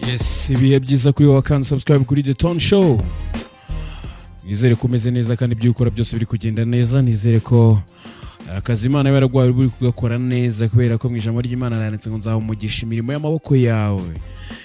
Yes, ibihe byiza kuri wowe kandi subscribe kuri The Tone Show. Nizere ko umeze neza kandi ibyo ukora byose biri kugenda neza. Nizere ko akazi Imana yaragwaye uri kugakora neza kubera ko mu ijambo ry'Imana yanditse ngo nzaho umugisha imirimo y'amaboko yawe.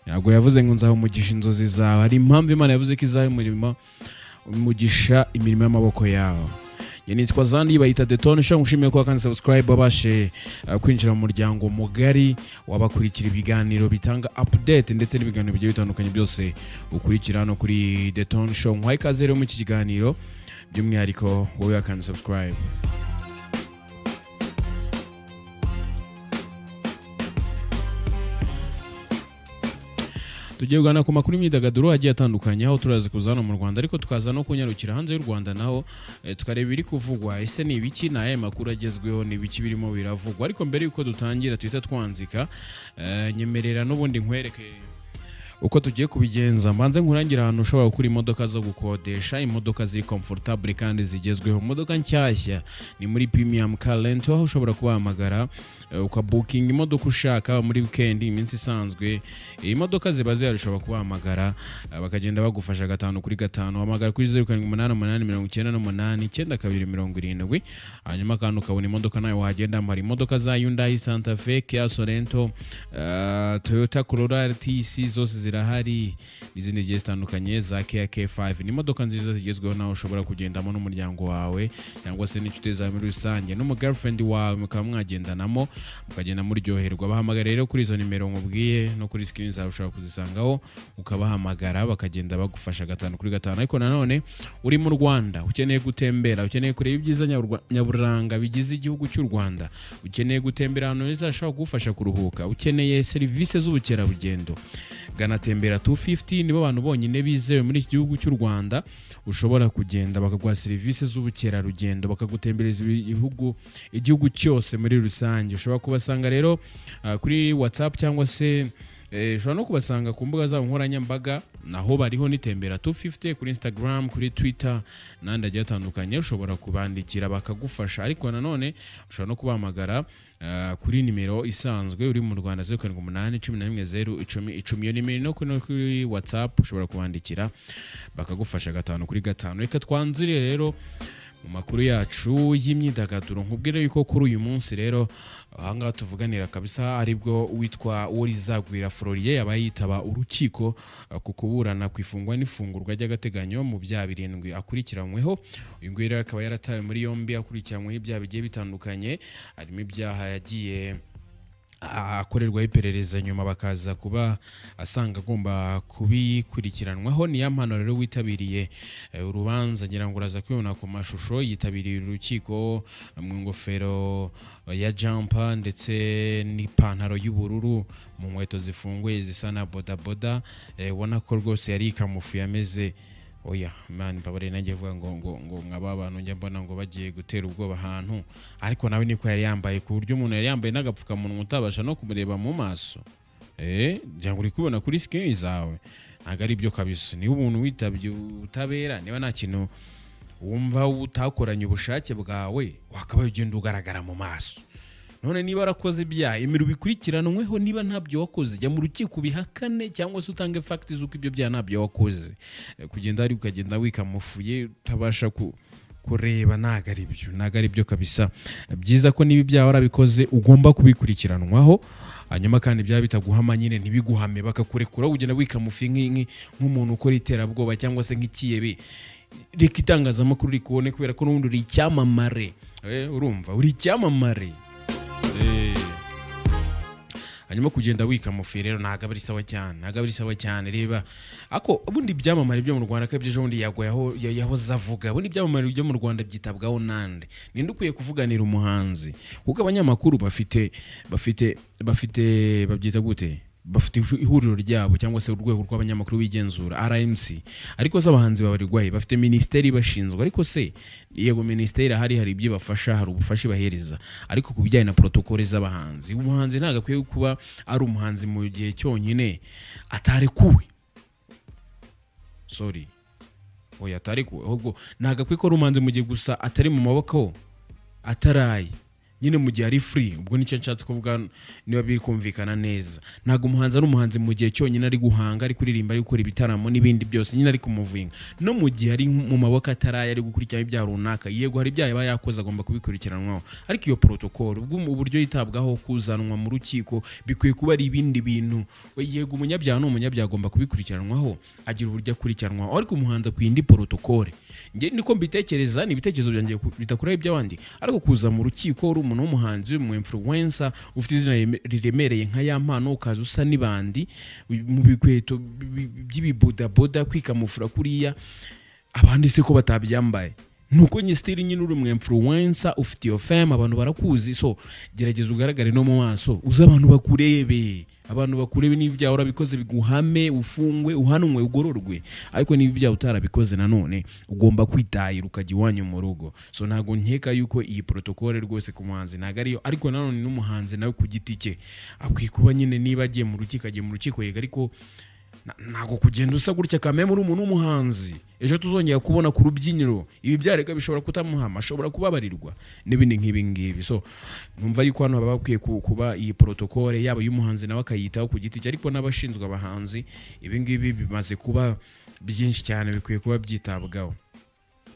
Ntabwo yavuze ngo nzaho umugisha inzozi zawe. Hari impamvu Imana yavuze ko izaho umugisha imirimo y'amaboko yawe. Nitwa Zandi bayita The Tone Show. Nshimiye ko kandi subscribe babashe kwinjira mu muryango mugari wabakurikira ibiganiro bitanga update ndetse n'ibiganiro bigiye bitandukanye byose ukurikira no kuri The Tone Show. Nkwaye ikaze rero mu iki kiganiro by'umwihariko wowe kandi subscribe. Tugiye kugana ku makuru y'imyidagaduro agiye atandukanye aho turaza kuzana mu Rwanda ariko tukaza no kunyarukira hanze y'u Rwanda naho tukareba ibiri kuvugwa. Ese ni ibiki naye makuru agezweho ni ibiki birimo biravugwa. Ariko mbere yuko dutangira twita twanzika nyemerera n'ubundi nkwereke uko tugiye kubigenza. Mbanze nkurangira ahantu ushobora gukura imodoka zo gukodesha, imodoka ziri comfortable kandi zigezweho. Imodoka nshyashya ni muri Premium Car Rental aho ushobora kubahamagara ukabooking imodoka ushaka muri weekend iminsi isanzwe. Imodoka ziba zishobora kubahamagara bakagenda bagufasha 5 kuri 5. Hamagara kuri 0788989270 hanyuma kandi ukabona imodoka nayo wagenda. Hari imodoka za Hyundai Santa Fe, Kia Sorento, Toyota Corolla RTC zose zirahari, izindi zigiye zitandukanye za Kia K5. Ni imodoka nziza zigezweho nawe ushobora kugendamo n'umuryango wawe cyangwa se n'inshuti zawe muri rusange no mu girlfriend wawe mukaba mwagendanamo mukagenda muryoherwa. Bahamagara rero kuri izo nimero nkubwiye no kuri screen zawe ushobora kuzisangaho ukabahamagara bakagenda bagufasha 5 kuri 5. Ariko nanone uri mu Rwanda ukeneye gutembera, ukeneye kureba ibyiza nyaburanga bigize igihugu cy'u Rwanda, ukeneye gutembera ahantu bizashobora kugufasha kuruhuka, ukeneye service z'ubukerarugendo, Ganatembera 250 nibo abantu bonyine bizewe muri iki gihugu cy'u Rwanda ushobora kugenda bakaguha service z'ubukerarugendo bakagutembereza igihugu cyose muri rusange. Ushobora kubasanga rero kuri WhatsApp cyangwa se ushobora no kubasanga ku mbuga zabo nkoranyambaga naho bariho nitembera 250 kuri Instagram, kuri Twitter n'andi agiye atandukanye. Ushobora kubandikira bakagufasha ariko nanone ushobora no kubahamagara kuri nimero isanzwe uri mu Rwanda 0781111010. Iyo nimero no kuri WhatsApp ushobora kubandikira bakagufasha 5 kuri 5. Reka twanzire rero mu makuru yacu y'imyidagaduro. Nkubwire yuko kuri uyu munsi rero ahangaha tuvuganira kabisa aribwo witwa Worizagwira Florier yabaye yitaba urukiko ku kuburana kwifungwa n'ifungurwa ry'agateganyo mu byaha 7 akurikiranyweho. Uyu nguyu rero akaba yaratawe muri yombi akurikiranyweho ibyaha bigiye bitandukanye, harimo ibyaha yagiye akorerwa iperereza nyuma bakaza kuba asanga agomba kubikurikiranwaho. Ni yampano rero witabiriye urubanza ngira ngo uraza kwibona ku mashusho. Yitabiriye urukiko mu ngofero ya jumper ndetse n'ipantaro y'ubururu mu nkweto zifunguye zisa na bodaboda. Ubona ko rwose yari ikamufu yameze oya man babare nanjye vuga ngo mwaba abantu njya mbona ngo bagiye gutera ubwoba ahantu, ariko nawe niko yari yambaye ku buryo umuntu yari yambaye n'agapfukamunwa utabasha no kumureba mu maso. Jango uri kubona kuri screen zawe ntago ari byo kabisa. Ni umuntu witabye utabera, niba nta kintu wumva utakoranye ubushake bwawe wakabaye ugenda ugaragara mu maso. None niba arakoze ibyaha imiru bikurikiranweho, niba ntabyo wakoze jya mu rukiko bihakane cyangwa se utange facts z'uko ibyo byaha ntabyo wakoze. Kugenda ari ukagenda wikamufuye utabasha kureba ntago ari byo kabisa. Byiza ko niba ibyaha warabikoze ugomba kubikurikiranwaho, hanyuma kandi byaba bitaguhama nyine ntibiguhame bakakurekura ugenda wikamufuye nk'umuntu ukora iterabwoba cyangwa se nk'ikiyebe. Reka itangazamakuru rikubone kubera ko n'ubundi uri icyamamare. Urumva uri icyamamare. Hanyuma kugenda wikamufuye rero ntago ari sawa cyane. Reba ako ubundi byamamare byo mu Rwanda kabye ejo bundi yahoze avuga ubundi byamamare byo mu Rwanda byitabwaho nande. Ninde ukwiye kuvuganira umuhanzi? Kuko abanyamakuru bafite babyiza gute, bafite ihuriro ryabo cyangwa se urwego rw'abanyamakuru bigenzura RMC, ariko z'abahanzi babarirwaye bafite ministeri bashinzwe. Ariko se yego ministeri hari ibyo bafasha, hari ubufasha bahereza, ariko kubijyanye na protocole z'abahanzi umuhanzi ntago akwiye kuba ari umuhanzi mu gihe cyonyine atarekuwe. Oya atarekuwe, ahubwo ntago akwiye ko umuhanzi mu gihe gusa atari mu maboko ataraye nyine mu gihe ari free. Ubwo nicyo nshatse kuvuga niba biri kumvikana neza. Ntago umuhanzi ari umuhanzi mu gihe cyonyine ari guhanga, ari kuririmba, ari gukora ibitaramo n'ibindi byose nyine ari kumuvinga. No mu gihe ari mu maboko ataraye ari gukurikirana ibya runaka, yego hari ibyaha yaba yakoze agomba kubikurikiranwaho, ariko iyo protocol ubwo mu buryo yitabwaho kuzanwa mu rukiko bikwiye kuba ari ibindi bintu. Yego umunyabyaha n'umunyabyaha agomba kubikurikiranwaho, agira uburyo akurikiranwaho, ariko umuhanzi kwindi protocol. Nge niko mbitekereza, ni ibitekerezo byanjye bitakuraho iby'abandi, ariko kuza mu rukiko uri umuntu w'umuhanzi, mu influencer ufite izina riremereye nka ya mpano, ukaza usa n'ibandi mu bikweto by'ibibodaboda kwikamufura kuriya, abandi se ko batabyambaye. Nuko nye stili nyine uri mu influencer, ufite iyo fame, abantu barakuzi, so gerageza ugaragare no mu maso, uza abantu bakurebe n'ibyaha urabikoze biguhame, ufungwe, uhanumwe, ugororwe. Ariko n'ibyaha utarabikoze nanone ugomba kwitahira ukajya iwanyu mu rugo. So ntago nkeka yuko iyi protocol rwose ku muhanzi ntago ariyo, ariko nanone n'umuhanzi nawe ku giti cye akwiye kuba nyine niba agiye mu rukiko yega, ariko ntago kugenda usa gutya kameme muri umuntu w'umuhanzi. Ejo tuzongera kubona ku rubyiniro ibi byareka bishobora kutamuhama, ashobora kubabarirwa n'ibindi nk'ibi ngibi. So numva yuko hano baba bakwiye kuba iyi protocol yaba y'umuhanzi nawe akayitaho ku giti cye, ariko n'abashinzwe abahanzi ibi ngibi bimaze kuba byinshi cyane, bikwiye kuba byitabwaho.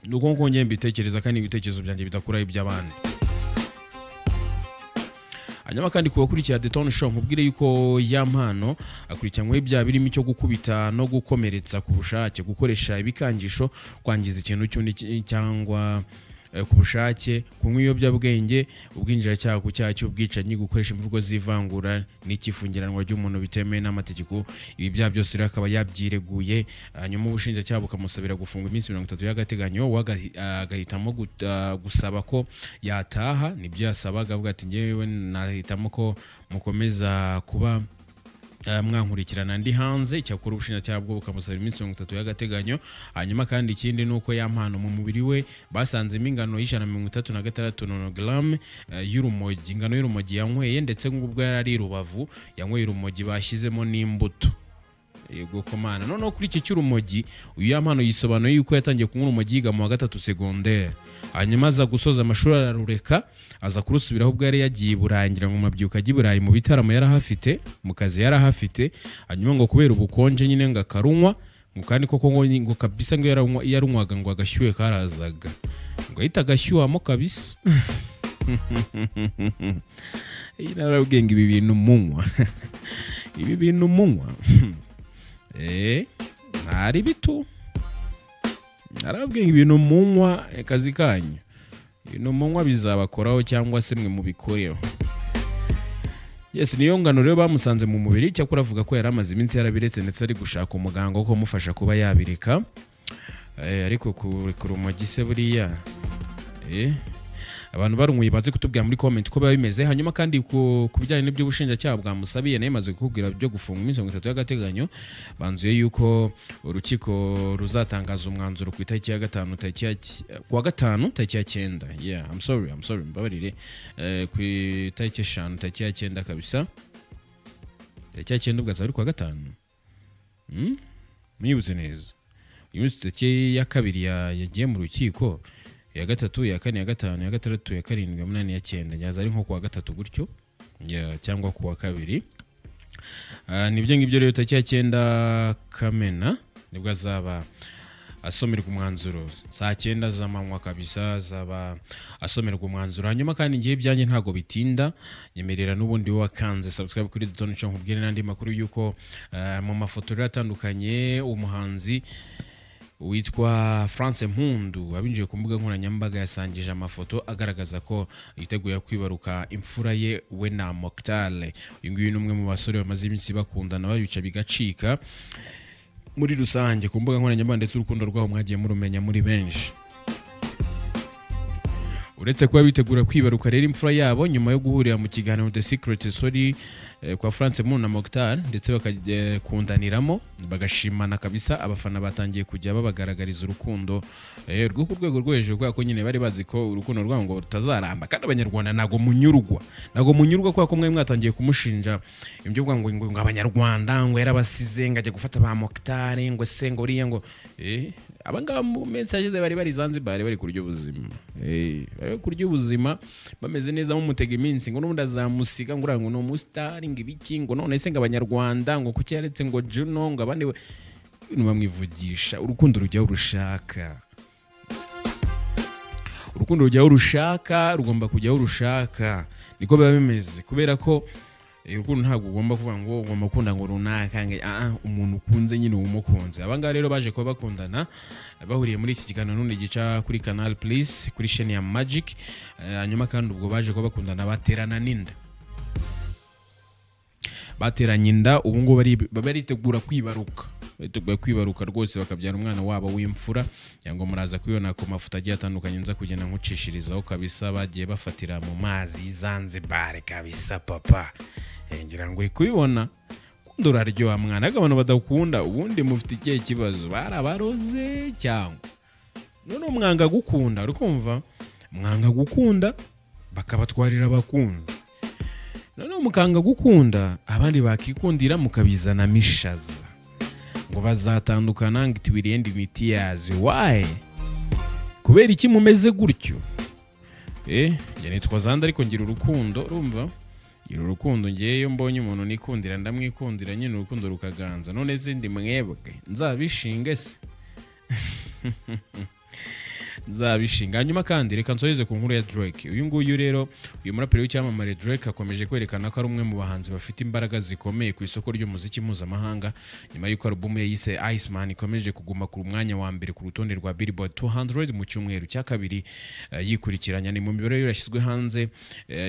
Nuko nkongeye mbitekereza, kandi ibitekerezo byanjye bidakuraho iby'abandi. Hanyuma kandi kubakurikira The Tone Show nkubwire yuko ya mpano akurikiranyweho ibyaha birimo icyo gukubita no gukomeretsa ku bushake, gukoresha ibikangisho, kwangiza ikintu cy'undi cyangwa ku bushake, kunywa ibiyobyabwenge, ubwinjiracyaha ku cyaha cy'ubwicanyi, gukoresha imvugo z'ivangura n'ikifungiranwa ry'umuntu bitemewe n'amategeko. Ibi byaha byose rero akaba yabyireguye, hanyuma ubushinjacyaha bukamusabira gufungwa iminsi 30 y'agateganyo, agahitamo gusaba ko yataha. Nibyo yasabaga, avuga ati ngewe nahitamo ko mukomeza kuba mwankurikirana ndi hanze. Icyakora ubushinjacyaha bwo bukamusaba iminsi 30 y'agateganyo. Hanyuma kandi ikindi nuko ya mpano mu mubiri we basanzemo ingano y'136 nanogram y'urumogi, ingano y'urumogi yanyweye, ndetse ngubwo yari ari Rubavu yanyweye urumogi bashyizemo n'imbuto. Yego komana. Noneho kuri iki cy'urumogi, uyu ya mpano yisobanuye yuko yatangiye kunywa urumogi yiga mu wa 3 secondaire, hanyuma aza gusoza amashuri ararureka, aza kurusubiraho ubwo yari yagiye burangira ngo mabyuka ajye Burayi mu bitaramo yarahafite, mu kazi yarahafite. Hanyuma ngo kubera ubukonje nyine ngo akarunywa, ngo kandi koko ngo kabisa ngo yarunywaga ngo agashyuhe karazaga, ngo ahita agashyuhamo kabisa. Narabwiye ngo ibi bintu munywa ibi bintu munywa ntari bitu, narabwiye ibintu munywa akazi kanyu, ibintu munywa bizabakoraho cyangwa se mwe mubikoreho. Yes, niyo ngano rero bamusanze mu mubiri. Cyakora avuga ko yari amaze iminsi yarabiretse, ndetse ari gushaka umuganga wo kumufasha kuba yabireka. Ariko ku rumogi se buriya abantu barumwe baze kutubwira muri comment ko bimeze. Hanyuma kandi ku bijyanye n'ibyo bushinjacyaha bwamusabiye naye maze kukubwira byo gufunga iminsi 30 y'agateganyo, banzuye yuko urukiko ruzatangaza umwanzuro ku itariki ya 5 tariki ya 9. Yeah, I'm sorry mbabarire, ku itariki 5 tariki ya 9 kabisa, tariki ya 9 ubwo ari ku wa 5. Mwibutse neza uyu tariki ya 2 yagiye mu rukiko, ya 3, ya 4, ya 5, ya 6, ya 7, ya 8, ya 9, nyaza ari nko ku wa 3 gutyo, cyangwa ku wa 2. Nibyo ngibyo rero tariki ya 9 Kamena nibwo azaba asomerwa umwanzuro, saa 9 z'amanywa kabisa azaba asomerwa umwanzuro. Hanyuma kandi ngiye byanjye ntago bitinda, nyemerera n'ubundi wakanze subscribe kuri The Tone Show nkubwire n'andi makuru yuko mu mafoto atandukanye umuhanzi witwa France Mpundu abinjiye ku mbuga nkoranyambaga yasangije amafoto agaragaza ko yiteguye kwibaruka imfura ye we na Mokhtar. Uyu nguyu ni umwe mu basore bamaze iminsi bakundana babica bigacika muri rusange ku mbuga nkoranyambaga, ndetse urukundo rwabo mwagiye murumenya muri benshi. Uretse kuba bitegura kwibaruka rero imfura yabo, nyuma yo guhurira mu kiganiro The Secret Story kwa France Mpundu na Mokhtar, ndetse bakakundaniramo bagashimana kabisa, abafana batangiye kujya babagaragariza urukundo rwo ku rwego rwo hejuru, kwa ko nyine bari bazi ko urukundo rwabo ngo rutazaramba. Kandi abanyarwanda nago munyurwa kwa ko mwe mwatangiye kumushinja ibyo ngo abanyarwanda ngo yarabasize ngo ajya gufata ba Mokhtar ngo se ngo uriya ngo abangaba mu message bari Zanzibar bari kurya ubuzima bari kurya ubuzima bameze neza mu mutega iminsi ngo n'ubundi azamusiga ngo urango no mustar ngibiki ngo none se ngabanyarwanda ngo kuki yaretse ngo Juno ngo abandi bamwivugisha urukundo rujya urushaka urukundo rujya urushaka rugomba kujya urushaka niko biba bimeze kubera ko urukundo ntabwo ugomba kuvuga ngo ugomba gukunda ngo runaka umuntu ukunze nyine umukunze abangaba rero baje kuba bakundana bahuriye muri iki kiganiro n'undi gica kuri Canal Plus kuri chaîne ya Magic hanyuma kandi ubwo baje kuba bakundana bateranye inda ubu ngo baritegura kwibaruka rwose bakabyara umwana wabo w'imfura yango muraza kubibona ku mafuta agiye atandukanye nza kugenda nkucishirizaho kabisa bagiye bafatira mu mazi Zanzibar kabisa papa ngira ngo uri kubibona kundura ryo mwana abantu badakunda ubundi mufite ikihe kibazo barabaroze cyangwa none mwanga gukunda uri kumva mwanga gukunda bakabatwarira abakunzi none mukanga gukunda abandi bakikundira mukabizana mishaza ngo bazatandukana ngo itwirende imiti yazo why kubera iki mumeze gutyo nitwa Zanda ariko ngira urukundo urumva ngira urukundo ngiyeyo mbonye umuntu nikundira ndamwikundira nyine urukundo rukaganza none zindi mwebwe nzabishinge se nzabishinga hanyuma kandi reka nsoheze ku nkuru ya Drake uyu nguyu rero uyu muraperi w'icyamamare Drake akomeje kwerekana ko ari umwe mu bahanzi bafite imbaraga zikomeye ku isoko ry'umuziki mpuzamahanga nyuma y'uko album ye yise Iceman ikomeje kuguma ku mwanya wa mbere ku rutonde rwa Billboard 200 mu cyumweru cya kabiri yikurikiranya ni mu mibare yashyizwe hanze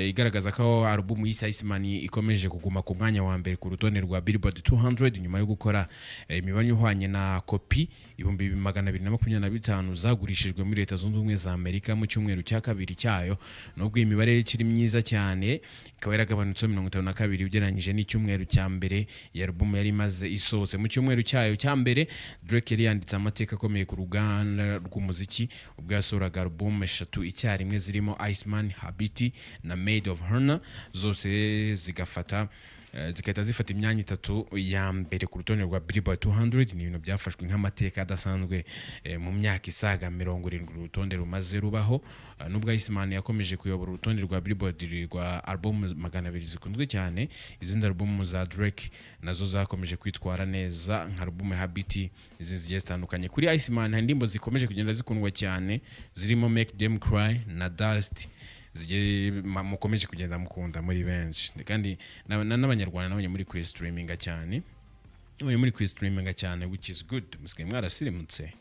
igaragaza ko album yise Iceman ikomeje kuguma ku mwanya wa mbere ku rutonde rwa Billboard 200 nyuma yo gukora imibare ihwanye na kopi 2225 zagurishijwe muri Leta Zunze Ubumwe za Amerika mu cyumweru cya kabiri cyayo nubwo imibare ikiri myiza cyane ikaba yaragabanutse 52 ugereranyije n'icyumweru cya mbere ya album yari maze isohotse mu cyumweru cyayo cya mbere Drake yari yanditse amateka akomeye ku ruganda rw'umuziki ubwo yasohoraga album 3 icyarimwe zirimo Iceman, Habiti na Maid of Honor zose zigahita zifata imyanya 3 ya mbere ku rutonde rwa Billboard 200 ni ibintu byafashwe nk'amateka adasanzwe mu myaka isaga 70 urutonde rumaze rubaho nubwo Iceman yakomeje kuyobora urutonde rwa Billboard rwa album 200 zikunzwe cyane izindi album za Drake nazo zakomeje kwitwara neza nka album Habiti zigiye zitandukanye kuri Iceman indimbo zikomeje kugenda zikundwa cyane zirimo Make Them Cry na Dust mukomeje kugenda mukunda muri benshi kandi n'abanyarwanda nabonye muri kuri streaminga cyane which is good musique mwarasirimutse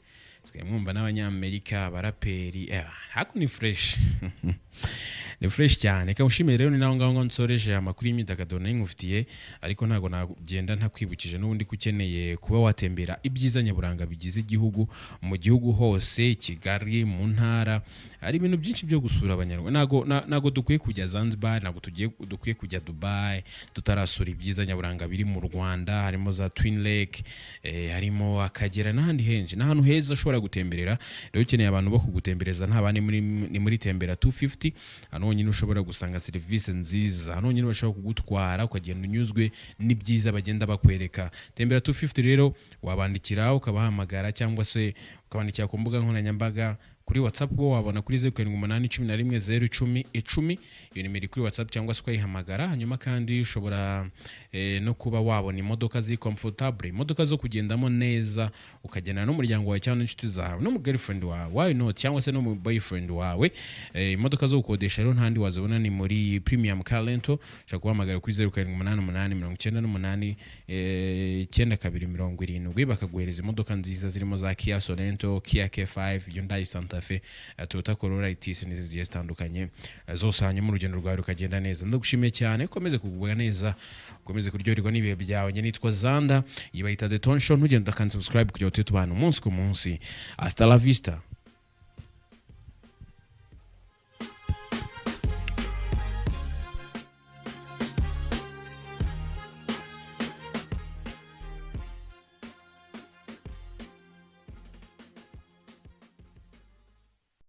musique mwumva n'abanyamerika baraperi hako ni fresh ni fresh cyane kamushimire rero ni naho ngaho nsoreje amakuru y'imyidagaduro n'ingufitiye ariko ntago nagenda ntakwibukije n'ubundi kukeneye kuba watembera ibyiza nyaburanga bigize igihugu mu gihugu hose Kigali mu ntara ari ibintu byinshi byo gusura abanyarwanda nago dukwiye kujya Zanzibar nago dukwiye kujya Dubai tutarasura ibyiza nyaburanga biri mu Rwanda harimo za Twin Lake harimo Akagera n'ahandi henshi n'ahantu heza ushobora gutemberera rero ukeneye abantu bo kugutembereza nta bane muri tembera 250 hano nyine ushobora gusanga serivisi nziza hano nyine bashobora kugutwara ukagenda unyuzwe n'ibyiza bagenda bakwereka tembera 250 rero wabandikira ukabahamagara cyangwa se ukabandikira ku mbuga nkoranyambaga kuri WhatsApp bo wabona kuri 0781111010 iyo nimero kuri WhatsApp cyangwa se ukayihamagara hanyuma kandi ushobora no kuba wabona imodoka zi comfortable imodoka zo kugendamo neza ukagenda n'umuryango wawe cyangwa n'inshuti zawe no mu girlfriend wawe why not cyangwa se no mu boyfriend wawe imodoka zo gukodesha rero ntandi wazibona ni muri Premium Car Rental ushaka kuhamagara kuri 0788989270 bakaguhereza imodoka nziza zirimo za Kia Sorento, Kia K5, Hyundai Santa Fe, Toyota Corolla Itis n'izigiye zitandukanye zose hanyuma urugendo rwawe rukagenda neza ndagushimiye cyane komeze kugubwa neza komeze kuryoherwa n'ibihe byawe nitwa Zanda yibayita The Tone Show ntugenda kandi subscribe kugira ngo tubane umunsi ku munsi hasta la vista.